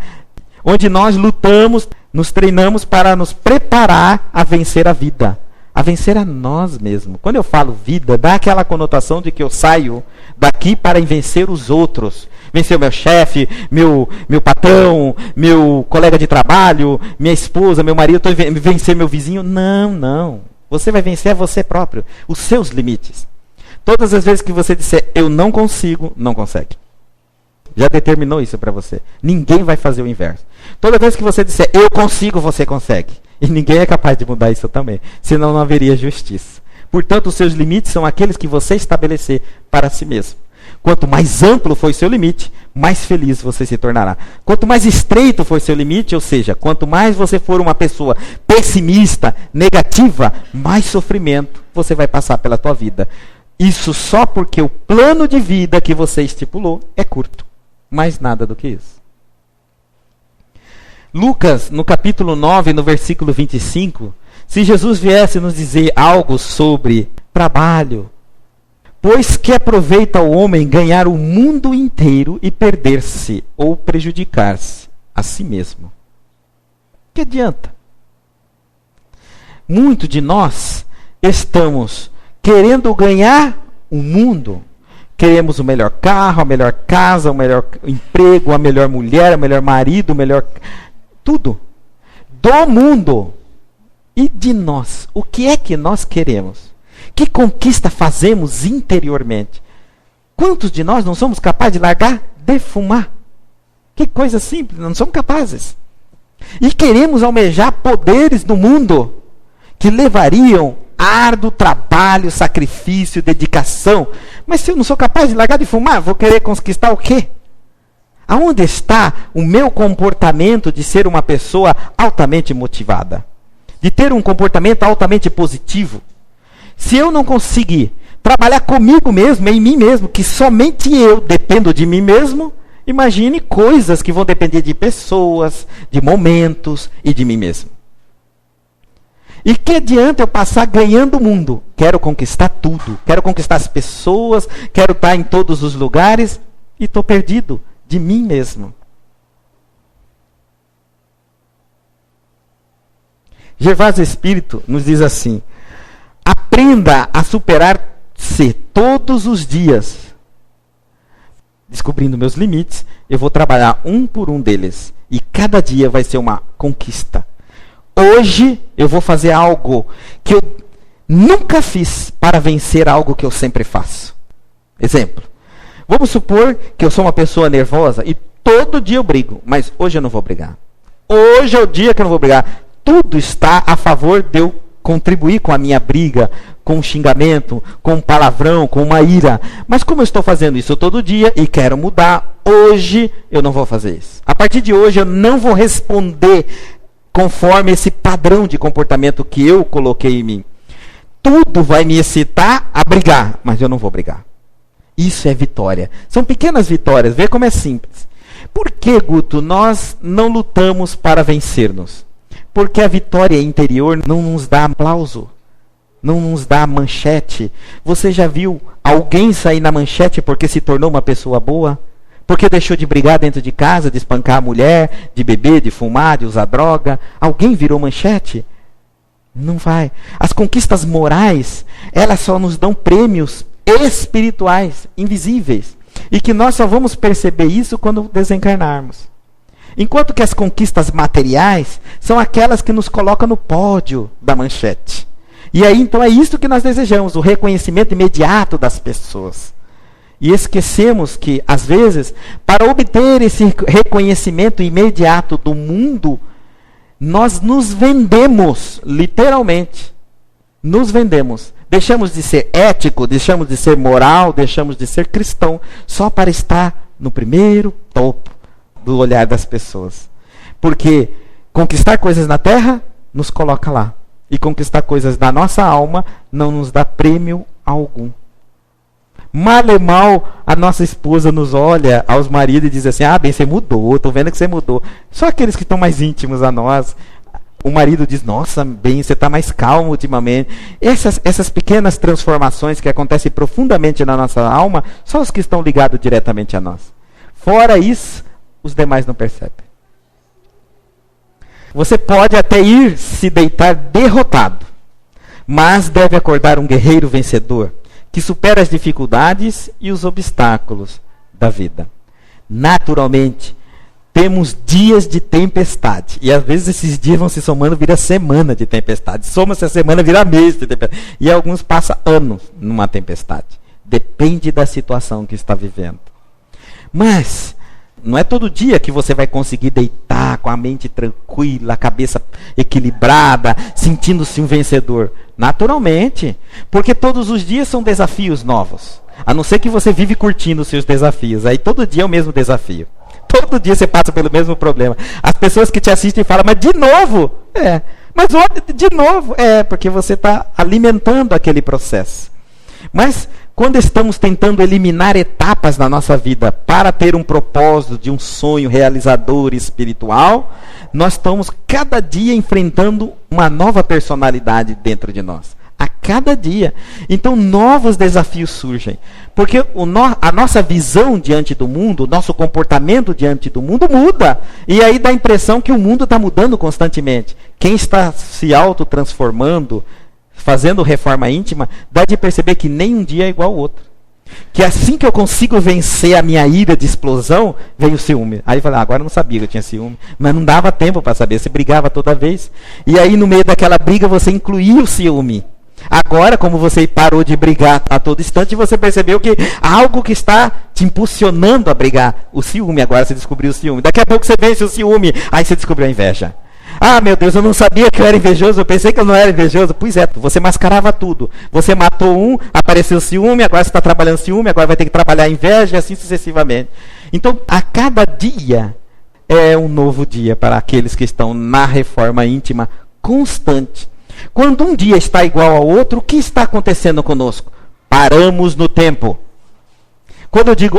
onde nós lutamos, nos treinamos para nos preparar a vencer a vida, a vencer a nós mesmos. Quando eu falo vida, dá aquela conotação de que eu saio daqui para vencer os outros. Vencer o meu chefe, meu patrão, meu colega de trabalho, minha esposa, meu marido, vencer meu vizinho. Não, não. Você vai vencer a você próprio, os seus limites. Todas as vezes que você disser, eu não consigo, não consegue. Já determinou isso para você. Ninguém vai fazer o inverso. Toda vez que você disser, eu consigo, você consegue. E ninguém é capaz de mudar isso também. Senão não haveria justiça. Portanto, os seus limites são aqueles que você estabelecer para si mesmo. Quanto mais amplo for o seu limite, mais feliz você se tornará. Quanto mais estreito for o seu limite, ou seja, quanto mais você for uma pessoa pessimista, negativa, mais sofrimento você vai passar pela tua vida. Isso só porque o plano de vida que você estipulou é curto. Mais nada do que isso. Lucas, no capítulo 9, no versículo 25, se Jesus viesse nos dizer algo sobre trabalho, pois que aproveita o homem ganhar o mundo inteiro e perder-se ou prejudicar-se a si mesmo. Que adianta? Muito de nós estamos querendo ganhar o mundo. Queremos o melhor carro, a melhor casa, o melhor emprego, a melhor mulher, o melhor marido, o melhor... tudo. Do mundo. E de nós. O que é que nós queremos? Que conquista fazemos interiormente? Quantos de nós não somos capazes de largar de fumar? Que coisa simples, não somos capazes. E queremos almejar poderes no mundo que levariam árduo trabalho, sacrifício, dedicação. Mas se eu não sou capaz de largar de fumar, vou querer conquistar o quê? Aonde está o meu comportamento de ser uma pessoa altamente motivada? De ter um comportamento altamente positivo? Se eu não conseguir trabalhar comigo mesmo, em mim mesmo, que somente eu dependo de mim mesmo, imagine coisas que vão depender de pessoas, de momentos e de mim mesmo. E que adianta eu passar ganhando o mundo? Quero conquistar tudo. Quero conquistar as pessoas, quero estar em todos os lugares e estou perdido de mim mesmo. Gervásio Espírito nos diz assim: aprenda a superar-se todos os dias. Descobrindo meus limites, eu vou trabalhar um por um deles. E cada dia vai ser uma conquista. Hoje eu vou fazer algo que eu nunca fiz para vencer algo que eu sempre faço. Exemplo. Vamos supor que eu sou uma pessoa nervosa e todo dia eu brigo. Mas hoje eu não vou brigar. Hoje é o dia que eu não vou brigar. Tudo está a favor de eu contribuir com a minha briga, com um xingamento, com um palavrão, com uma ira. Mas como eu estou fazendo isso todo dia e quero mudar, hoje eu não vou fazer isso. A partir de hoje eu não vou responder conforme esse padrão de comportamento que eu coloquei em mim. Tudo vai me excitar a brigar, mas eu não vou brigar. Isso é vitória. São pequenas vitórias, vê como é simples. Por que, Guto, nós não lutamos para vencer-nos? Porque a vitória interior não nos dá aplauso, não nos dá manchete. Você já viu alguém sair na manchete porque se tornou uma pessoa boa? Porque deixou de brigar dentro de casa, de espancar a mulher, de beber, de fumar, de usar droga? Alguém virou manchete? Não vai. As conquistas morais, elas só nos dão prêmios espirituais, invisíveis. E que nós só vamos perceber isso quando desencarnarmos. Enquanto que as conquistas materiais são aquelas que nos colocam no pódio da manchete. E aí, então, é isso que nós desejamos, o reconhecimento imediato das pessoas. E esquecemos que, às vezes, para obter esse reconhecimento imediato do mundo, nós nos vendemos, literalmente. Nos vendemos. Deixamos de ser ético, deixamos de ser moral, deixamos de ser cristão, só para estar no primeiro topo do olhar das pessoas. Porque conquistar coisas na terra nos coloca lá. E conquistar coisas da nossa alma não nos dá prêmio algum. Mal e mal, a nossa esposa nos olha aos maridos e diz assim: ah, bem, você mudou, estou vendo que você mudou. Só aqueles que estão mais íntimos a nós. O marido diz: nossa, bem, você está mais calmo ultimamente. Essas pequenas transformações que acontecem profundamente na nossa alma, só os que estão ligados diretamente a nós. Fora isso, os demais não percebem. Você pode até ir se deitar derrotado, mas deve acordar um guerreiro vencedor, que supera as dificuldades e os obstáculos da vida. Naturalmente, temos dias de tempestade. E às vezes esses dias vão se somando, vira semana de tempestade. Soma-se a semana, vira mês de tempestade. E alguns passam anos numa tempestade. Depende da situação que está vivendo. Mas não é todo dia que você vai conseguir deitar com a mente tranquila, a cabeça equilibrada, sentindo-se um vencedor. Naturalmente. Porque todos os dias são desafios novos. A não ser que você vive curtindo os seus desafios. Aí todo dia é o mesmo desafio. Todo dia você passa pelo mesmo problema. As pessoas que te assistem falam: mas de novo? É. Mas olha, de novo? É, porque você está alimentando aquele processo. Mas Quando estamos tentando eliminar etapas na nossa vida para ter um propósito de um sonho realizador espiritual, nós estamos cada dia enfrentando uma nova personalidade dentro de nós. A cada dia. Então, novos desafios surgem. Porque a nossa visão diante do mundo, o nosso comportamento diante do mundo muda. E aí dá a impressão que o mundo está mudando constantemente. Quem está se autotransformando, fazendo reforma íntima, dá de perceber que nem um dia é igual ao outro. Que assim que eu consigo vencer a minha ira de explosão, vem o ciúme. Aí eu falei, agora eu não sabia que eu tinha ciúme. Mas não dava tempo para saber, você brigava toda vez. E aí no meio daquela briga você incluía o ciúme. Agora, como você parou de brigar a todo instante, você percebeu que algo que está te impulsionando a brigar, o ciúme, agora você descobriu o ciúme. Daqui a pouco você vence o ciúme, aí você descobriu a inveja. Ah, meu Deus, eu não sabia que eu era invejoso, eu pensei que eu não era invejoso. Pois é, você mascarava tudo. Você matou um, apareceu o ciúme, agora você está trabalhando ciúme, agora vai ter que trabalhar a inveja, e assim sucessivamente. Então, a cada dia é um novo dia para aqueles que estão na reforma íntima constante. Quando um dia está igual ao outro, o que está acontecendo conosco? Paramos no tempo. Quando eu digo,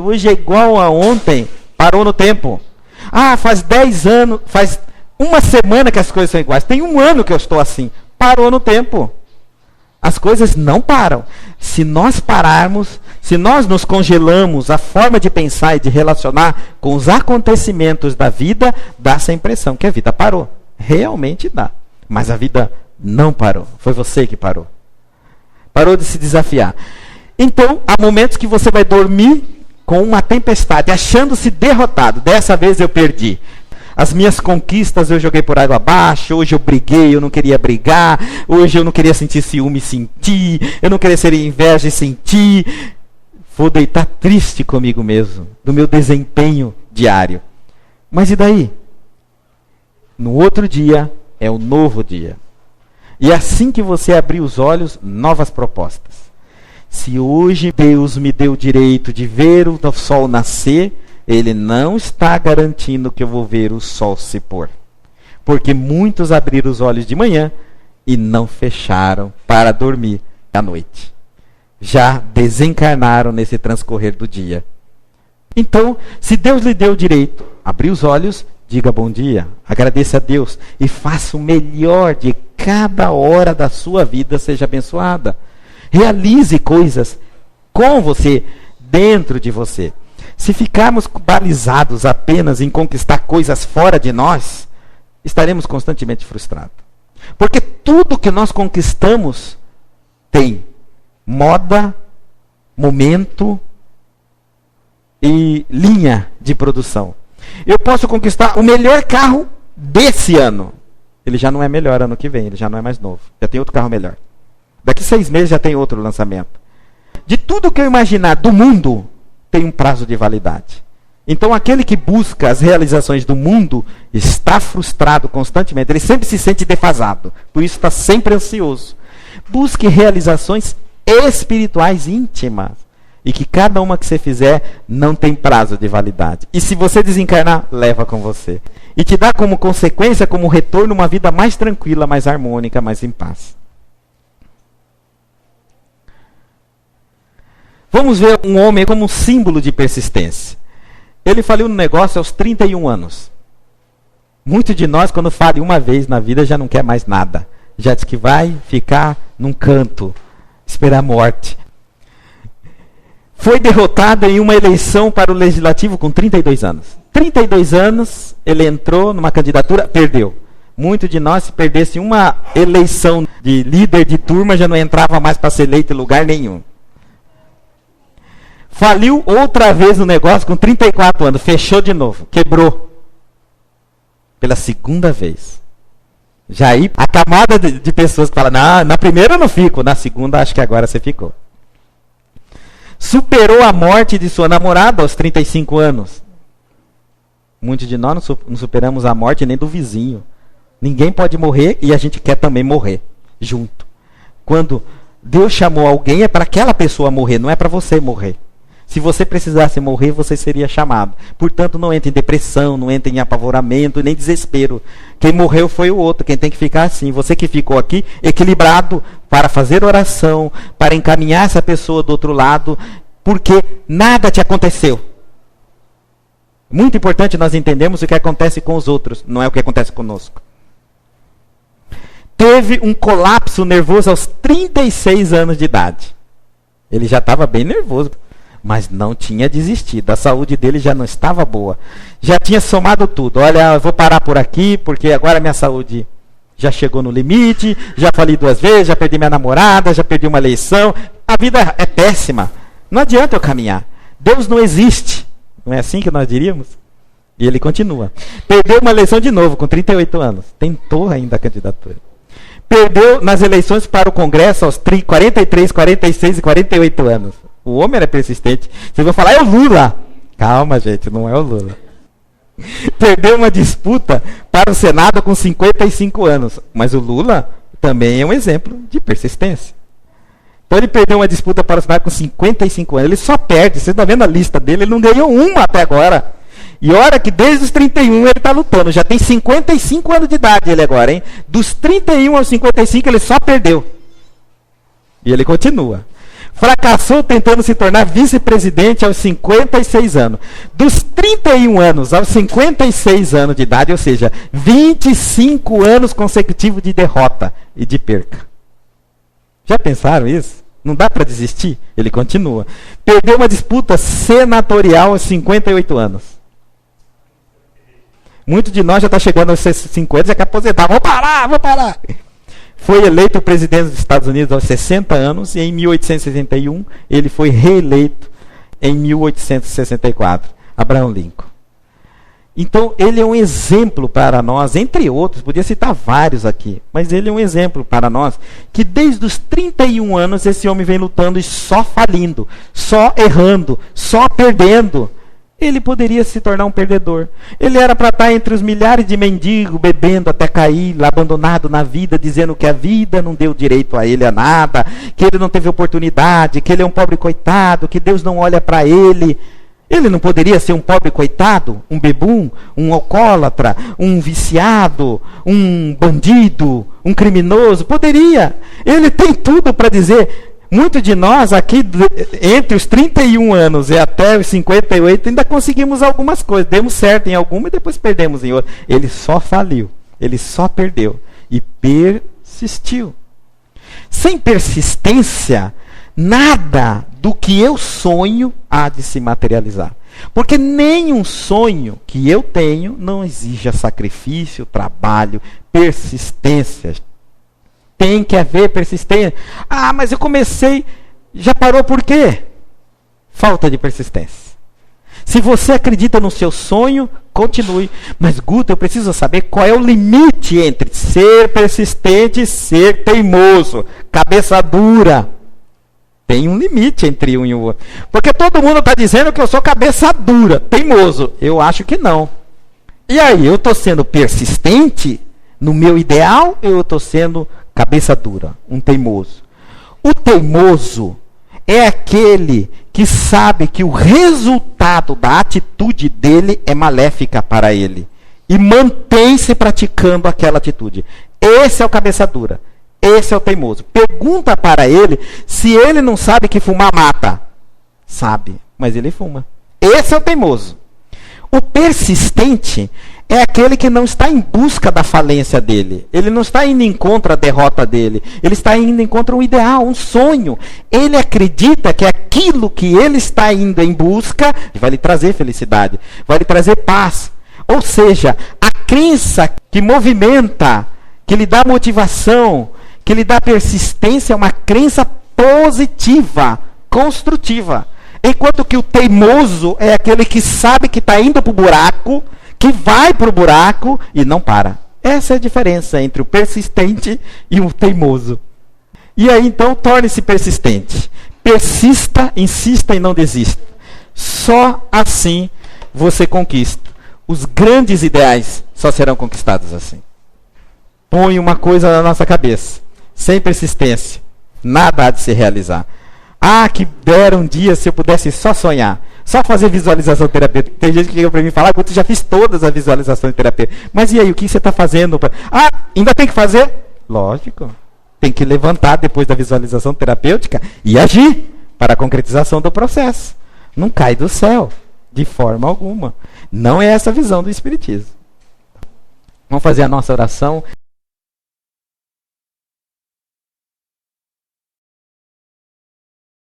hoje é igual a ontem, parou no tempo. Faz 10 anos, faz uma semana que as coisas são iguais. Tem 1 ano que eu estou assim. Parou no tempo. As coisas não param. Se nós pararmos, se nós nos congelamos a forma de pensar e de relacionar com os acontecimentos da vida, dá essa impressão que a vida parou. Realmente dá. Mas a vida não parou. Foi você que parou. Parou de se desafiar. Então, há momentos que você vai dormir com uma tempestade, achando-se derrotado. Dessa vez eu perdi. As minhas conquistas eu joguei por água abaixo. Hoje eu briguei, eu não queria brigar. Hoje eu não queria sentir ciúme e senti. Eu não queria ser inveja e senti. Vou deitar triste comigo mesmo, do meu desempenho diário. Mas e daí? No outro dia é um novo dia. E assim que você abrir os olhos, novas propostas. Se hoje Deus me deu o direito de ver o sol nascer, Ele não está garantindo que eu vou ver o sol se pôr. Porque muitos abriram os olhos de manhã e não fecharam para dormir à noite. Já desencarnaram nesse transcorrer do dia. Então, se Deus lhe deu o direito, abrir os olhos, diga bom dia, agradeça a Deus e faça o melhor de cada hora da sua vida seja abençoada. Realize coisas com você, dentro de você. Se ficarmos balizados apenas em conquistar coisas fora de nós, estaremos constantemente frustrados. Porque tudo que nós conquistamos tem moda, momento e linha de produção. Eu posso conquistar o melhor carro desse ano. Ele já não é melhor ano que vem, ele já não é mais novo. Já tem outro carro melhor. Daqui 6 meses já tem outro lançamento. De tudo que eu imaginar do mundo, tem um prazo de validade. Então aquele que busca as realizações do mundo está frustrado constantemente. Ele sempre se sente defasado. Por isso está sempre ansioso. Busque realizações espirituais íntimas. E que cada uma que você fizer não tem prazo de validade. E se você desencarnar, leva com você. E te dá como consequência, como retorno, uma vida mais tranquila, mais harmônica, mais em paz. Vamos ver um homem como um símbolo de persistência. Ele faliu no negócio aos 31 anos. Muitos de nós, quando falha uma vez na vida, já não quer mais nada. Já diz que vai ficar num canto, esperar a morte. Foi derrotado em uma eleição para o Legislativo com 32 anos. 32 anos, ele entrou numa candidatura, perdeu. Muitos de nós, se perdesse uma eleição de líder de turma, já não entrava mais para ser eleito em lugar nenhum. Faliu outra vez o negócio com 34 anos, fechou de novo, quebrou. Pela segunda vez. Já aí, a camada de pessoas que falam, na primeira eu não fico, na segunda acho que agora você ficou. Superou a morte de sua namorada aos 35 anos. Muitos de nós não superamos a morte nem do vizinho. Ninguém pode morrer e a gente quer também morrer junto. Quando Deus chamou alguém é para aquela pessoa morrer, não é para você morrer. Se você precisasse morrer, você seria chamado. Portanto, não entre em depressão, não entre em apavoramento, nem desespero. Quem morreu foi o outro, quem tem que ficar assim. Você que ficou aqui, equilibrado, para fazer oração, para encaminhar essa pessoa do outro lado, porque nada te aconteceu. Muito importante nós entendermos o que acontece com os outros, não é o que acontece conosco. Teve um colapso nervoso aos 36 anos de idade. Ele já estava bem nervoso, mas não tinha desistido. A saúde dele já não estava boa. Já tinha somado tudo. Olha, eu vou parar por aqui, porque agora minha saúde já chegou no limite, já falei 2 vezes, já perdi minha namorada, já perdi uma eleição. A vida é péssima. Não adianta eu caminhar. Deus não existe. Não é assim que nós diríamos? E ele continua. Perdeu uma eleição de novo, com 38 anos. Tentou ainda a candidatura. Perdeu nas eleições para o Congresso aos 43, 46 e 48 anos. O homem era persistente. Vocês vão falar, é o Lula. Calma, gente, não é o Lula. Perdeu uma disputa para o Senado com 55 anos. Mas o Lula também é um exemplo de persistência. Então ele perdeu uma disputa para o Senado com 55 anos. Ele só perde. Vocês estão vendo a lista dele? Ele não ganhou uma até agora. E olha que desde os 31 ele está lutando. Já tem 55 anos de idade ele agora, hein? Dos 31 aos 55 ele só perdeu. E ele continua. Fracassou tentando se tornar vice-presidente aos 56 anos. Dos 31 anos aos 56 anos de idade, ou seja, 25 anos consecutivos de derrota e de perca. Já pensaram isso? Não dá para desistir? Ele continua. Perdeu uma disputa senatorial aos 58 anos. Muitos de nós já está chegando aos 50 e já quer aposentar. Vou parar. Foi eleito presidente dos Estados Unidos aos 60 anos e em 1861 ele foi reeleito em 1864. Abraham Lincoln. Então ele é um exemplo para nós, entre outros, podia citar vários aqui, mas ele é um exemplo para nós, que desde os 31 anos esse homem vem lutando e só falindo, só errando, só perdendo. Ele poderia se tornar um perdedor. Ele era para estar entre os milhares de mendigos, bebendo até cair, abandonado na vida, dizendo que a vida não deu direito a ele a nada, que ele não teve oportunidade, que ele é um pobre coitado, que Deus não olha para ele. Ele não poderia ser um pobre coitado, um bebum, um alcoólatra, um viciado, um bandido, um criminoso? Poderia. Ele tem tudo para dizer. Muitos de nós aqui, entre os 31 anos e até os 58, ainda conseguimos algumas coisas. Demos certo em alguma e depois perdemos em outra. Ele só faliu. Ele só perdeu. E persistiu. Sem persistência, nada do que eu sonho há de se materializar. Porque nenhum sonho que eu tenho não exige sacrifício, trabalho, persistência. Tem que haver persistência. Ah, mas eu comecei, já parou por quê? Falta de persistência. Se você acredita no seu sonho, continue. Mas, Guto, eu preciso saber qual é o limite entre ser persistente e ser teimoso, cabeça dura. Tem um limite entre um e o outro. Porque todo mundo está dizendo que eu sou cabeça dura, teimoso. Eu acho que não. E aí, eu estou sendo persistente no meu ideal ou eu estou sendo cabeça dura, um teimoso? O teimoso é aquele que sabe que o resultado da atitude dele é maléfica para ele. E mantém-se praticando aquela atitude. Esse é o cabeça dura. Esse é o teimoso. Pergunta para ele se ele não sabe que fumar mata. Sabe, mas ele fuma. Esse é o teimoso. O persistente é aquele que não está em busca da falência dele. Ele não está indo em contra a derrota dele. Ele está indo em contra um ideal, um sonho. Ele acredita que aquilo que ele está indo em busca vai lhe trazer felicidade, vai lhe trazer paz. Ou seja, a crença que movimenta, que lhe dá motivação, que lhe dá persistência, é uma crença positiva, construtiva. Enquanto que o teimoso é aquele que sabe que está indo para o buraco, que vai para o buraco e não para. Essa é a diferença entre o persistente e o teimoso. E aí, então, torne-se persistente. Persista, insista e não desista. Só assim você conquista. Os grandes ideais só serão conquistados assim. Põe uma coisa na nossa cabeça. Sem persistência, nada há de se realizar. Ah, que dera um dia se eu pudesse só sonhar. Só fazer visualização terapêutica. Tem gente que liga para mim e fala, eu já fiz todas as visualizações terapêuticas. Mas e aí, o que você está fazendo? Ah, ainda tem que fazer? Lógico. Tem que levantar depois da visualização terapêutica e agir para a concretização do processo. Não cai do céu, de forma alguma. Não é essa a visão do Espiritismo. Vamos fazer a nossa oração.